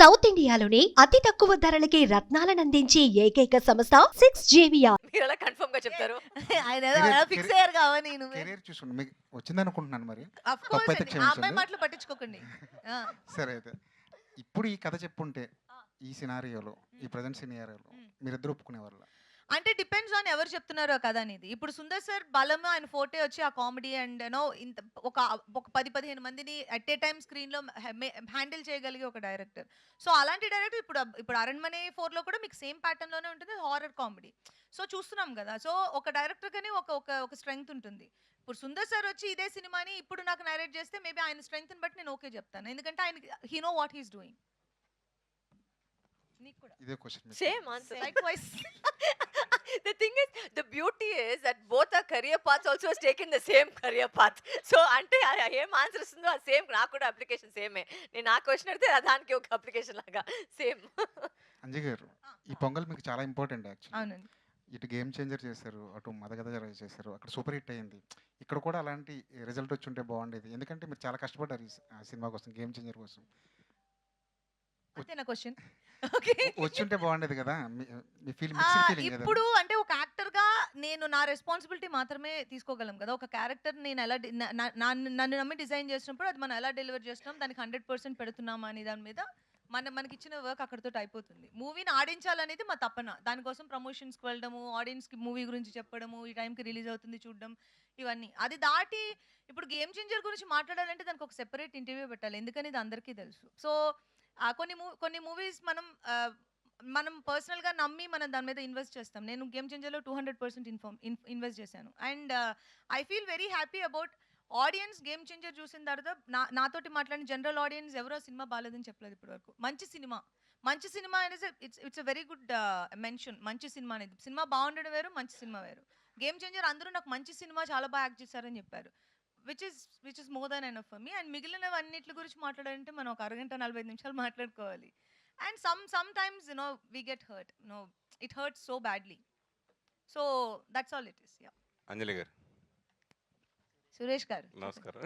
South ఇండియాలోని అతి తక్కువ ధరలకి రత్నాలనందించే ఏకైక సంస్థ 6JVR. మీరు ఎలా కన్ఫర్మ్ గా చెప్తారు? ఆయన ఏదో అలా ఫిక్స్ అయ్యారు కావని నువ్వు. కెరీర్ చూసుకోండి మీకు వచ్చిందనుకుంటున్నాను మరి. ఆఫ్ కోర్స్ తప్పైతే ఆ క్షమించండి. అమ్మాయి మాటలు పట్టించుకోకండి. ఆ, సరే అయితే ఇప్పుడు ఈ కథ చెప్పుంటే ఈ సినారియోలో ఈ ప్రజెంట్ సినారియోలో మీరిద్దరు ఒప్పుకునే వాళ్ళ? అంటే డిపెండ్స్ ఆన్ ఎవరు చెప్తున్నారో కదా అనేది. ఇప్పుడు సుందర్ సార్ బలం ఆయన ఫోర్టే వచ్చి ఆ కామెడీ అండ్ నో ఇంత ఒక ఒక 10-15 మందిని అట్ ఏ టైం స్క్రీన్ లో హ్యాండిల్ చేయగలిగే ఒక డైరెక్టర్. సో అలాంటి డైరెక్టర్ ఇప్పుడు అరణ్మనే 4 లో కూడా మీకు సేమ్ ప్యాటర్న్ లోనే ఉంటుంది, హారర్ కామెడీ. సో చూస్తున్నాం కదా. సో ఒక డైరెక్టర్ కని ఒక ఒక ఒక స్ట్రెంగ్త్ ఉంటుంది. ఇప్పుడు సుందర్ సార్ వచ్చి ఇదే సినిమాని ఇప్పుడు నాకు నరేట్ చేస్తే మేబీ ఆయన స్ట్రెంగ్త్ బట్టి నేను ఓకే చెప్తాను. ఎందుకంటే ఆయన he know what he's doing. నీకు కూడా ఇదే question. Same answer. Likewise. The thing is, the beauty is that both our career paths also has taken the same career path. So అంటే ఏం ఆన్సర్ ఇస్తుందో ఆ సేమ్ నాకు కూడా అప్లికేషన్ సేమే. నేను ఆ క్వశ్చన్ అడితే దానికి ఒక అప్లికేషన్ లాగా సేమ్. అంజయ్ గారు, ఈ పొంగల్ మీకు చాలా ఇంపార్టెంట్ యాక్చువల్లీ. అవునండి. ఇటు గేమ్ చేంజర్ చేశారు, అటు మదగద చేశారు, అక్కడ సూపర్ హిట్ అయింది. ఇక్కడ కూడా అలాంటి రిజల్ట్ వచ్చి ఉంటే బాగుండేది. ఎందుకంటే మీరు చాలా కష్టపడ్డారు ఈ సినిమా కోసం, గేమ్ చేంజర్ కోసం. అంతే నా క్వశ్చన్. ఓకే. వచ్చుంటే బాగుండేది కదా. మీ ఫీలింగ్ మిక్స్డ్ ఫీలింగ్ కదా. ఇప్పుడు అంటే ఒక యాక్టర్ గా నేను నా రెస్పాన్సిబిలిటీ మాత్రమే తీసుకోగలం కదా. ఒక క్యారెక్టర్ నేను ఎలా నన్ను నమ్మి డిజైన్ చేసినప్పుడు అది మనం ఎలా డెలివర్ చేస్తున్నాం, దానికి 100% పెడుతున్నామా అని దాని మీద మనకి ఇచ్చిన వర్క్ అక్కడితో అయిపోతుంది. మూవీని ఆడించాలనేది మా తపన. దానికోసం ప్రమోషన్స్కి వెళ్ళడము, ఆడియన్స్కి మూవీ గురించి చెప్పడము, ఈ టైంకి రిలీజ్ అవుతుంది చూడడం, ఇవన్నీ. అది దాటి ఇప్పుడు గేమ్ చేంజర్ గురించి మాట్లాడాలంటే దానికి ఒక సెపరేట్ ఇంటర్వ్యూ పెట్టాలి. ఎందుకని ఇది అందరికీ తెలుసు. సో కొన్ని మూవీస్ మనం పర్సనల్గా నమ్మి మనం దాని మీద ఇన్వెస్ట్ చేస్తాం. నేను గేమ్ చేంజర్లో 200% ఇన్వెస్ట్ చేశాను. And I feel very happy about audience game changer చూసిన తర్వాత నాతోటి మాట్లాడిన జనరల్ ఆడియన్స్ ఎవరో సినిమా బాగాలేదని చెప్పలేదు ఇప్పటి వరకు. మంచి సినిమా అనేది it's a very good mention. మంచి సినిమా అనేది, సినిమా బాగుండడం వేరు, మంచి సినిమా వేరు. గేమ్ చేంజర్ అందరూ నాకు మంచి సినిమా చాలా బాగా యాక్ట్ చేశారని చెప్పారు, which is more than enough for me. And మిగిలినవన్నిటి గురించి మాట్లాడాలంటే మనం ఒక అరగంట 45 నిమిషాలు మాట్లాడుకోవాలి. And sometimes we get hurt. It hurts so badly. So that's all it is. Yeah. అంజలి గారు సురేష్ గారు నమస్కారం.